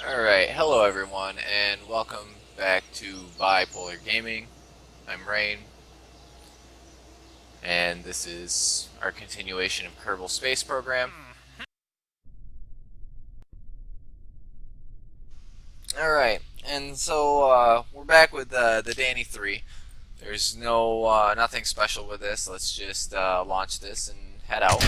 Alright, hello everyone, and welcome back to Bipolar Gaming. I'm Rain, and this is our continuation of Kerbal Space Program. Alright, and so we're back with the Danny 3. There's nothing special with this. Let's just launch this and head out.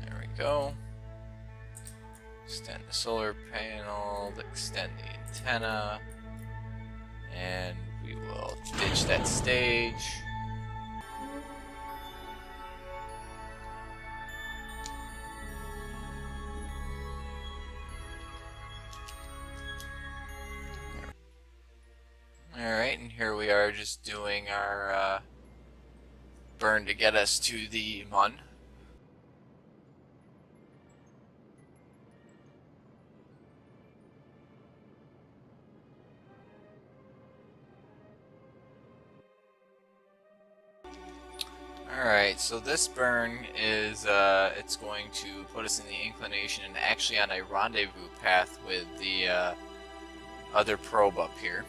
There we go. Extend the solar panel, extend the antenna, and we will ditch that stage. Alright, and here we are just doing our burn to get us to the Mun. Alright, so this burn is, it's going to put us in the inclination and actually on a rendezvous path with the other probe up here.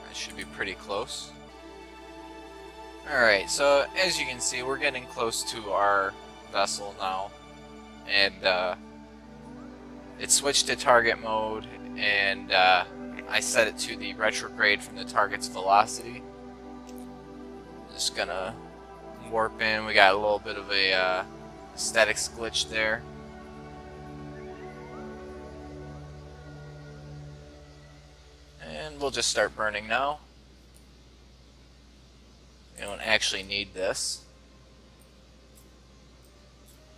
That should be pretty close. Alright, so as you can see, we're getting close to our vessel now. And it switched to target mode, and I set it to the retrograde from the target's velocity. Just gonna warp in. We got a little bit of a statics glitch there. And we'll just start burning now. We don't actually need this.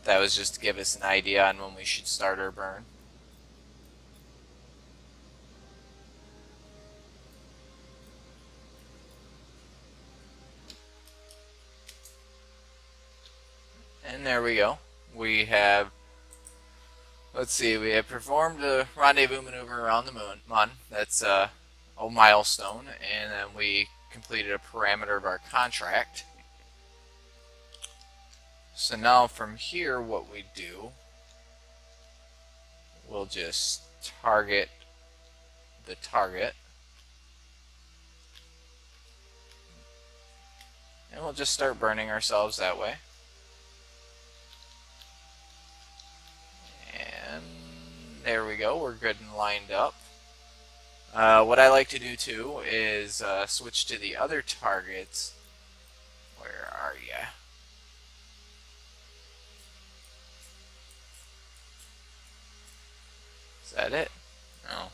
That was just to give us an idea on when we should start our burn. And there we go. We have, let's see, we have performed a rendezvous maneuver around the Mun. That's a milestone, and then we completed a parameter of our contract. So now from here, what we do, we'll just target the target, and we'll just start burning ourselves that way. And there we go, we're good and lined up. What I like to do too is switch to the other targets. Where are ya? Is that it? No.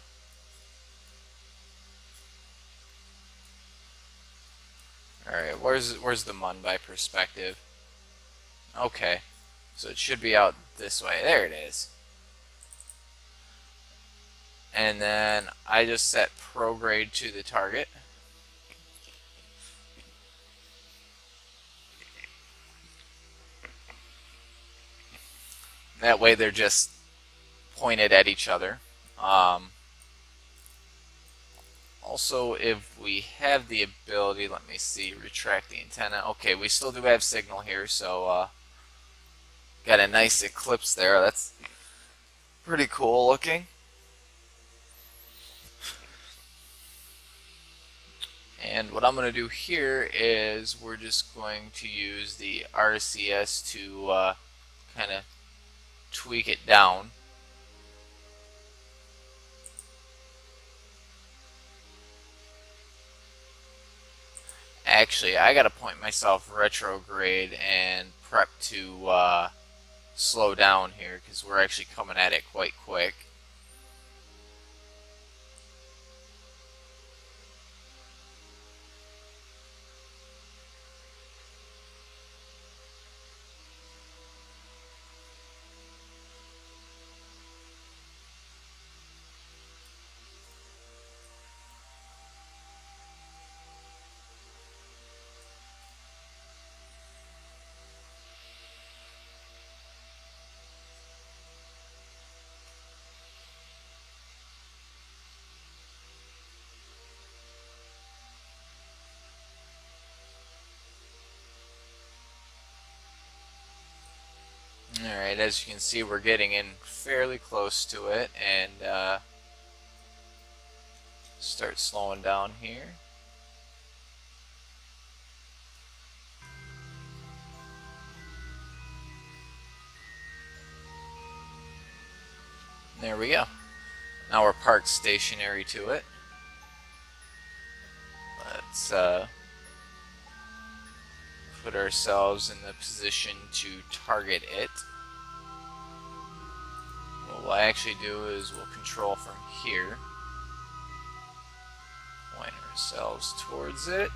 Alright, where's the Mun by perspective? Okay. So it should be out this way. There it is. And then I just set prograde to the target. That way they're just pointed at each other. Also, if we have the ability, let me see, retract the antenna. Okay, we still do have signal here, so got a nice eclipse there. That's pretty cool looking. And what I'm going to do here is we're just going to use the RCS to kind of tweak it down. Actually, I gotta point myself retrograde and prep to slow down here because we're actually coming at it quite quick. Alright, as you can see, we're getting in fairly close to it, and start slowing down here. There we go. Now we're parked stationary to it. Let's put ourselves in the position to target it. What we'll actually do is we'll control from here. Point ourselves towards it.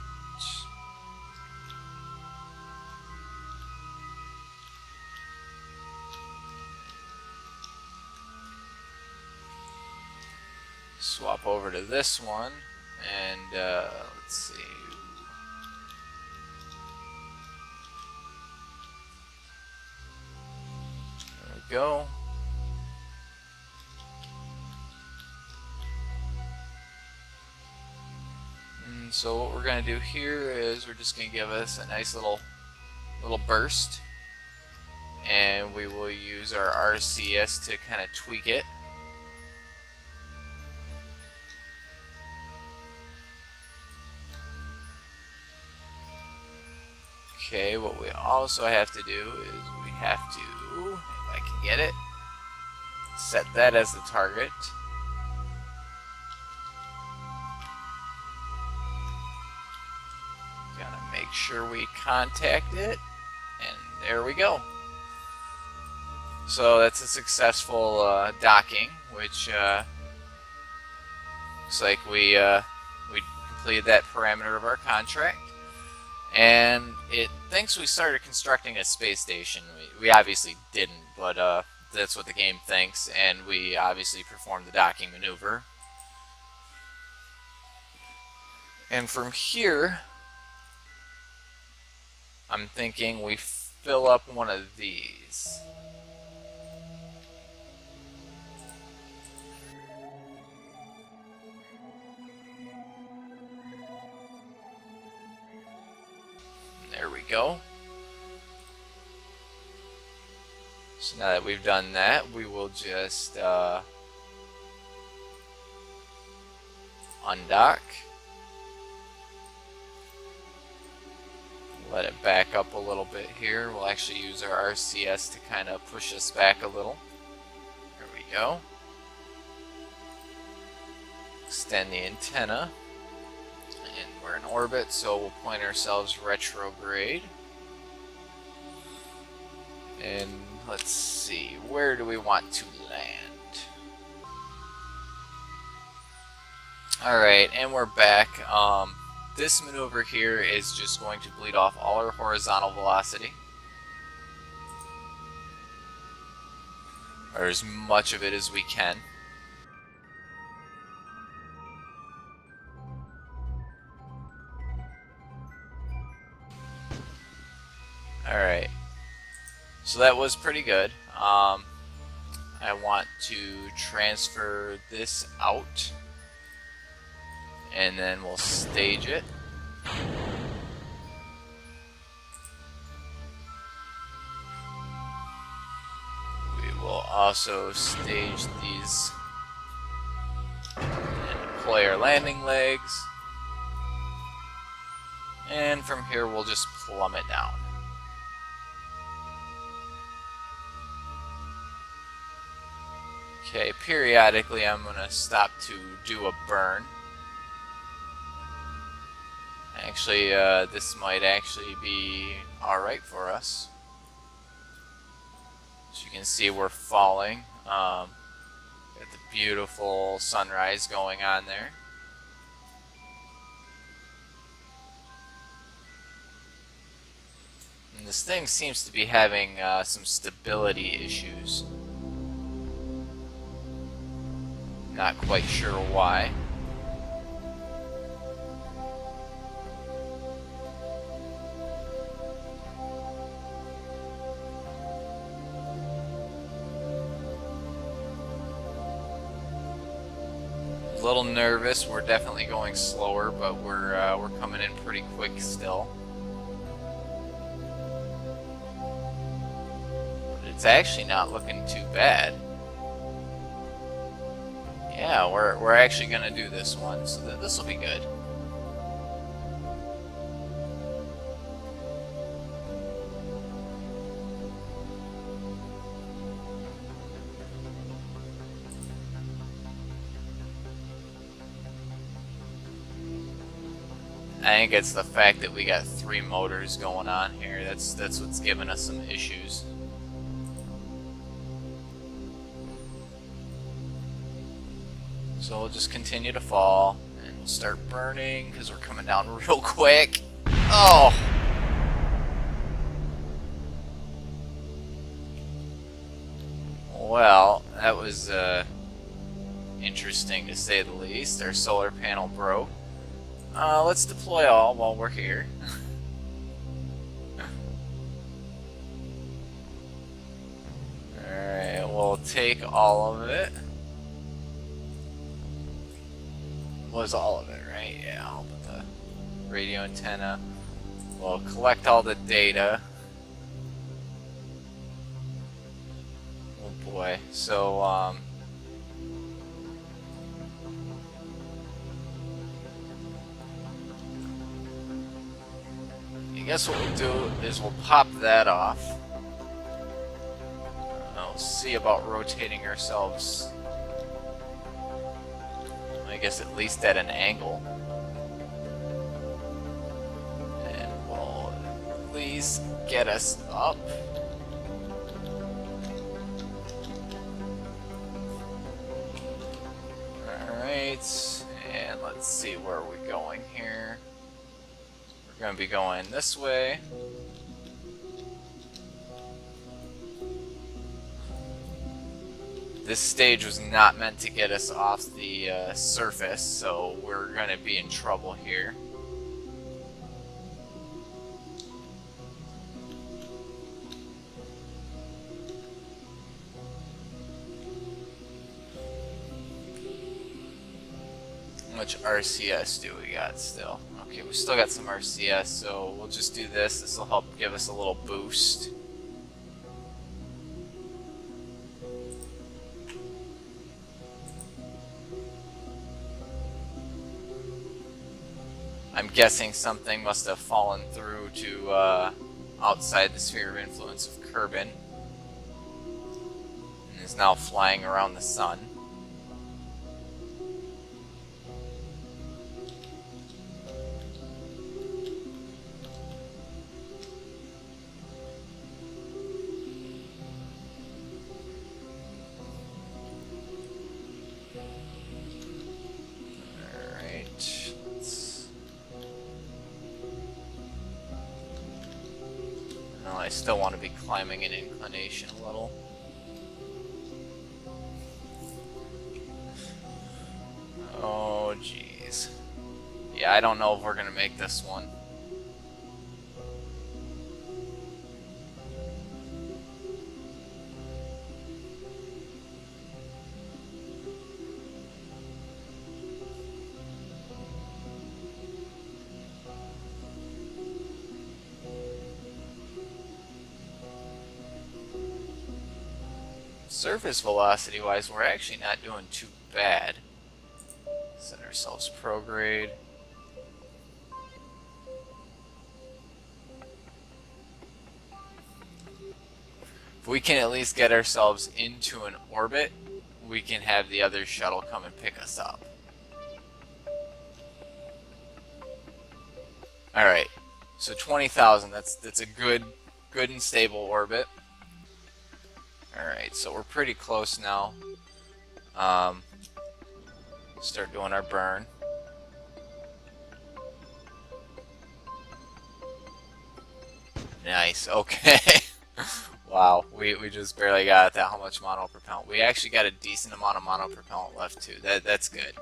Swap over to this one, and let's see. There we go. And so what we're going to do here is we're just going to give us a nice little burst, and we will use our RCS to kind of tweak it. Okay, what we also have to do is we have to, if I can get it, set that as the target. Gotta make sure we contact it, and there we go. So that's a successful docking, which looks like we completed that parameter of our contract. And it thinks we started constructing a space station. We obviously didn't, but that's what the game thinks, and we obviously performed the docking maneuver. And from here, I'm thinking we fill up one of these. There we go. So now that we've done that, we will just undock. Let it back up a little bit here. We'll actually use our RCS to kind of push us back a little. There we go. Extend the antenna. And we're in orbit, so we'll point ourselves retrograde. And let's see, where do we want to land? Alright, and we're back. This maneuver here is just going to bleed off all our horizontal velocity, or as much of it as we can. Alright, so that was pretty good. I want to transfer this out, and then we'll stage it. We will also stage these and deploy our landing legs. And from here we'll just plummet down. Okay, periodically I'm going to stop to do a burn. Actually, this might actually be alright for us. As you can see, we're falling. Got the beautiful sunrise going on there. And this thing seems to be having some stability issues. Not quite sure why. A little nervous. We're definitely going slower, but we're coming in pretty quick still. But it's actually not looking too bad. Yeah, we're actually gonna do this one, so this will be good. I think it's the fact that we got 3 motors going on here. That's what's giving us some issues. So we'll just continue to fall and we'll start burning because we're coming down real quick. Oh! Well, that was interesting to say the least. Our solar panel broke. Let's deploy all while we're here. Alright, we'll take all of it. Was all of it, right? Yeah, I'll put the radio antenna. We'll collect all the data. Oh boy. So, I guess what we'll do is we'll pop that off. We'll see about rotating ourselves, I guess at least at an angle. And we'll at least get us up. Alright, and let's see where we're going here. We're going to be going this way. This stage was not meant to get us off the surface, so we're going to be in trouble here. How much RCS do we got still? Okay, we still got some RCS, so we'll just do this. This will help give us a little boost. I'm guessing something must have fallen through to outside the sphere of influence of Kerbal and is now flying around the sun. I still want to be climbing an inclination a little. Oh, jeez. Yeah, I don't know if we're going to make this one. Surface velocity wise, we're actually not doing too bad. Set ourselves prograde. we can at least get ourselves into an orbit, we can have the other shuttle come and pick us up. Alright, so 20,000, that's a good and stable orbit. Alright, so we're pretty close now. Start doing our burn. Nice, okay. Wow, we just barely got that how much mono propellant. We actually got a decent amount of mono propellant left too. That's good.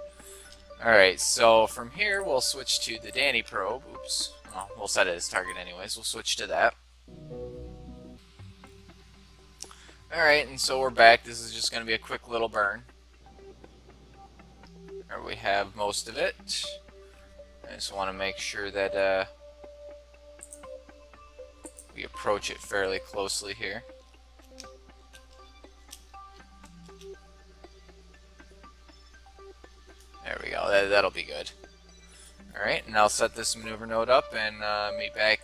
Alright, so from here we'll switch to the Danny probe. Oops. Well, we'll set it as target anyways. We'll switch to that. Alright, and so we're back. This is just going to be a quick little burn. There we have most of it. I just want to make sure that we approach it fairly closely here. There we go. That'll be good. Alright, and I'll set this maneuver node up and meet back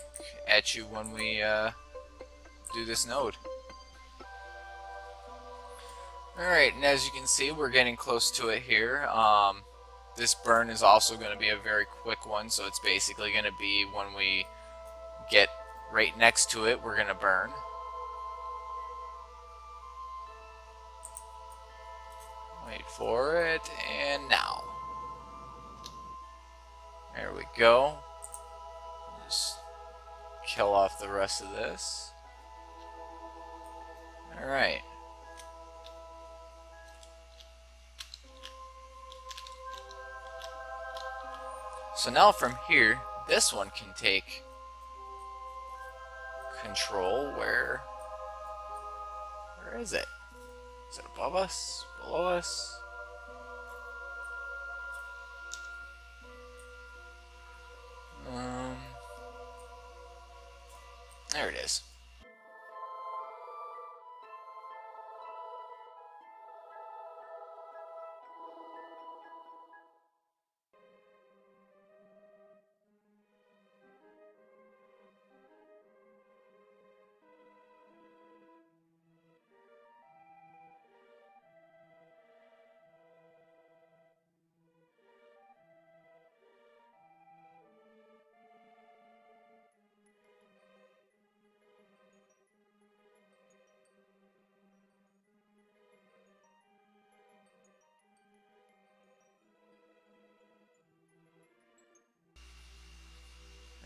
at you when we do this node. Alright, and as you can see, we're getting close to it here. This burn is also going to be a very quick one, so it's basically going to be when we get right next to it, we're going to burn. Wait for it, and now. There we go. Just kill off the rest of this. Alright. So now from here, this one can take control. Where is it? Is it above us? Below us? There it is.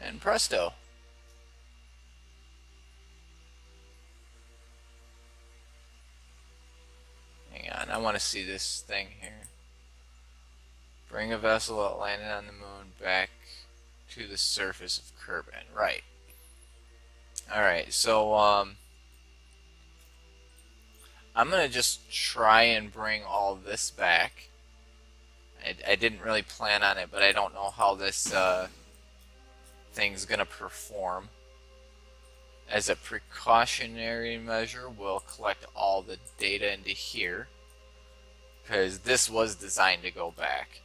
And presto. Hang on, I want to see this thing here. Bring a vessel that landed on the moon back to the surface of Kerbal. Right. Alright, so I'm going to just try and bring all this back. I didn't really plan on it, but I don't know how this thing's going to perform. As a precautionary measure, we'll collect all the data into here, because this was designed to go back.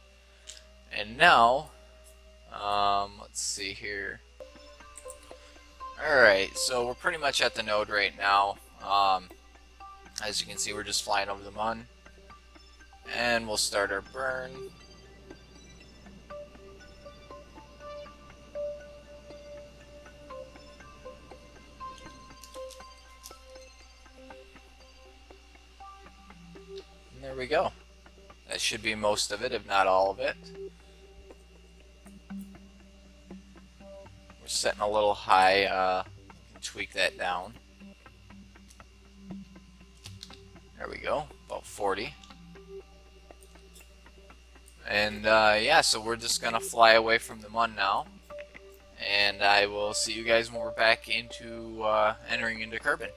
And now, let's see here. Alright, so we're pretty much at the node right now. As you can see, we're just flying over the mun. And we'll start our burn. And there we go. That should be most of it, if not all of it. We're setting a little high. Can tweak that down. There we go, about 40. And yeah, so we're just gonna fly away from the mun now, and I will see you guys when we're back into entering into Kerbal.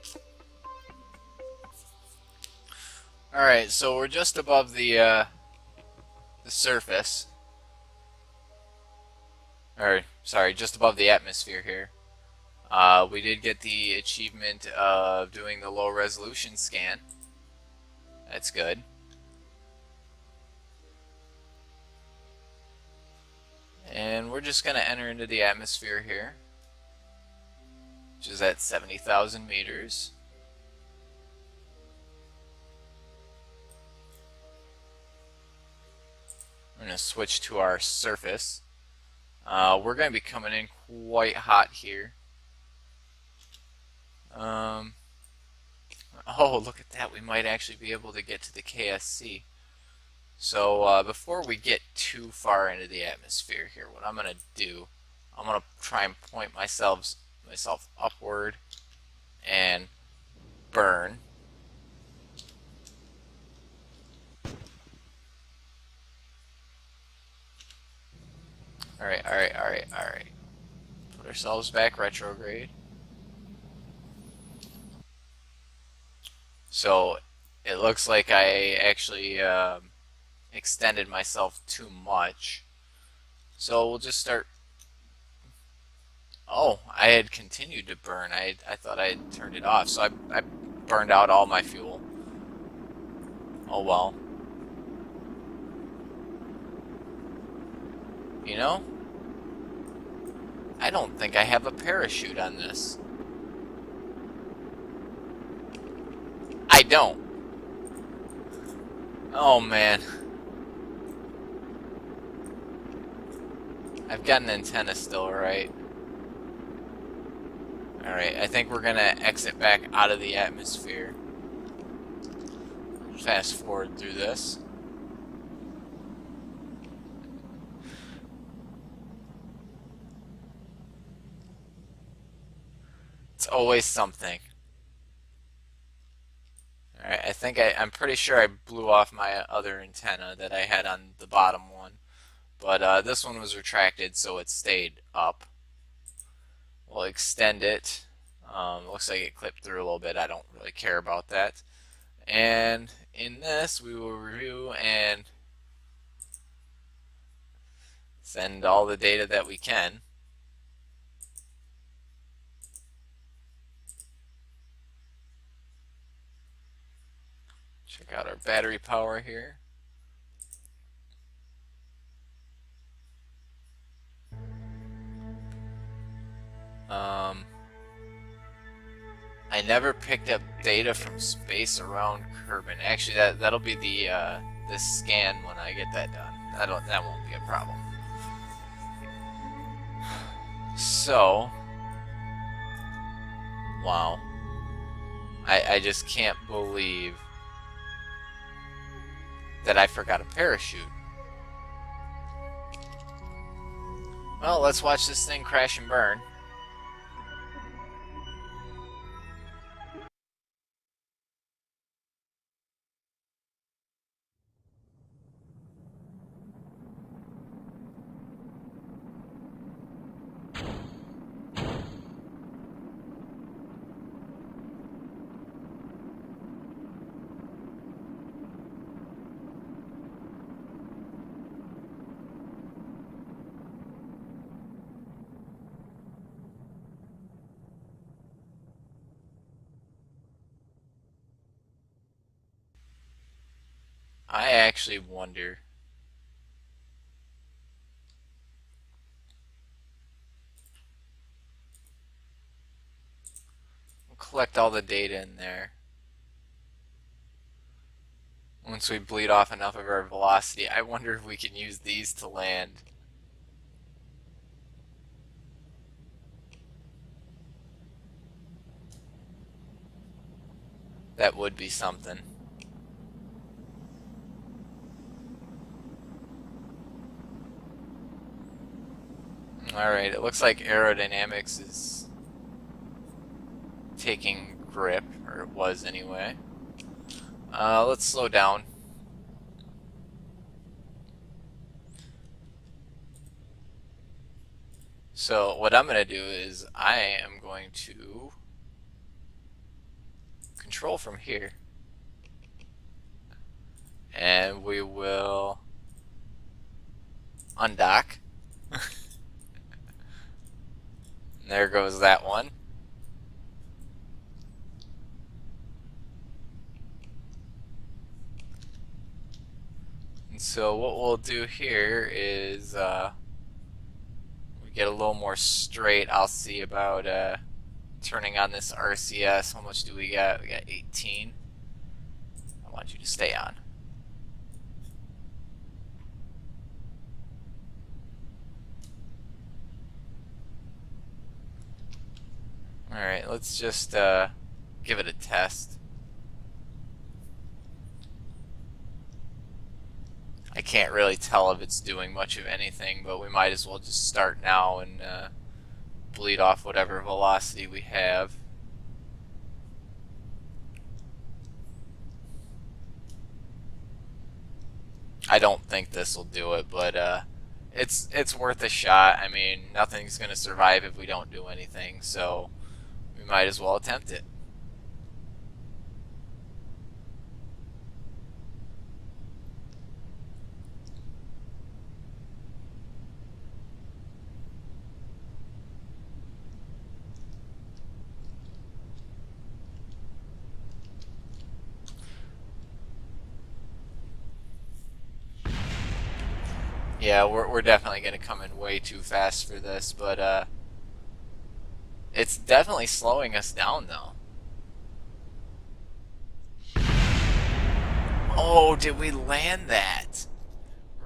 Alright, so we're just above the surface. Or, sorry, just above the atmosphere here. We did get the achievement of doing the low resolution scan. That's good. And we're just going to enter into the atmosphere here, which is at 70,000 meters. I'm going to switch to our surface. We're going to be coming in quite hot here. Oh, look at that. We might actually be able to get to the KSC. So before we get too far into the atmosphere here, what I'm going to do, I'm going to try and point myself upward and burn. Alright. Put ourselves back retrograde. So it looks like I actually extended myself too much. So we'll just start. Oh, I had continued to burn. I thought I had turned it off. So I burned out all my fuel. Oh well. You know, I don't think I have a parachute on this. I don't. Oh man. I've got an antenna still, right? Alright, I think we're gonna exit back out of the atmosphere. Fast forward through this. It's always something. Alright, I think I'm pretty sure I blew off my other antenna that I had on the bottom one. But this one was retracted, so it stayed up. We'll extend it. Looks like it clipped through a little bit. I don't really care about that. And in this, we will review and send all the data that we can. Check out our battery power here. I never picked up data from space around Kerbal. Actually, that'll be the scan when I get that done. That won't be a problem. So, wow, I just can't believe that I forgot a parachute. Well, let's watch this thing crash and burn. I actually wonder. We'll collect all the data in there. Once we bleed off enough of our velocity, I wonder if we can use these to land. That would be something. Alright, it looks like aerodynamics is taking grip, or it was anyway. Let's slow down. So what I'm going to do is I am going to control from here. And we will undock. There goes that one. And so what we'll do here is we get a little more straight. I'll see about turning on this RCS. How much do we got? We got 18. I want you to stay on. Alright, let's just give it a test. I can't really tell if it's doing much of anything, but we might as well just start now and bleed off whatever velocity we have. I don't think this will do it, but it's worth a shot. I mean, nothing's going to survive if we don't do anything, so we might as well attempt it. Yeah, we're definitely going to come in way too fast for this, but it's definitely slowing us down, though. Oh, did we land that?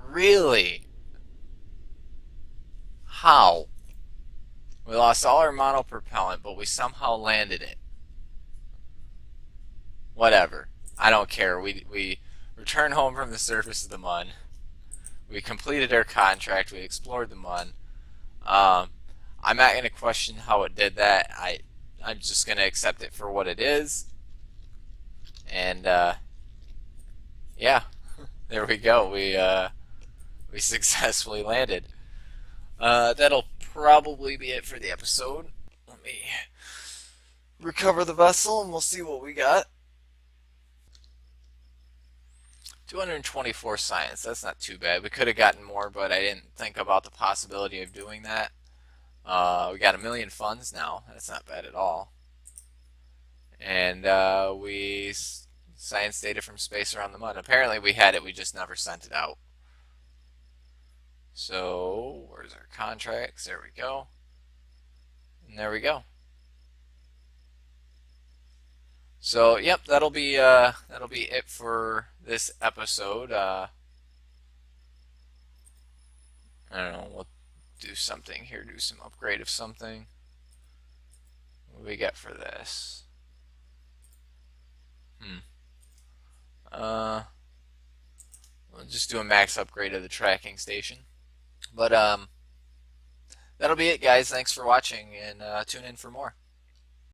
Really? How? We lost all our monopropellant, but we somehow landed it. Whatever. I don't care. We returned home from the surface of the Mun. We completed our contract. We explored the Mun. Um, I'm not going to question how it did that. I'm just going to accept it for what it is. And yeah, there we go. We successfully landed. That'll probably be it for the episode. Let me recover the vessel and we'll see what we got. 224 science. That's not too bad. We could have gotten more, but I didn't think about the possibility of doing that. We got 1,000,000 funds now. That's not bad at all. And we science data from space around the Mun. Apparently we had it. We just never sent it out. So where's our contracts? There we go. And there we go. So yep, that'll be it for this episode. I don't know. We'll do something here. Do some upgrade of something. What do we get for this? We'll just do a max upgrade of the tracking station. But that'll be it, guys. Thanks for watching, and tune in for more.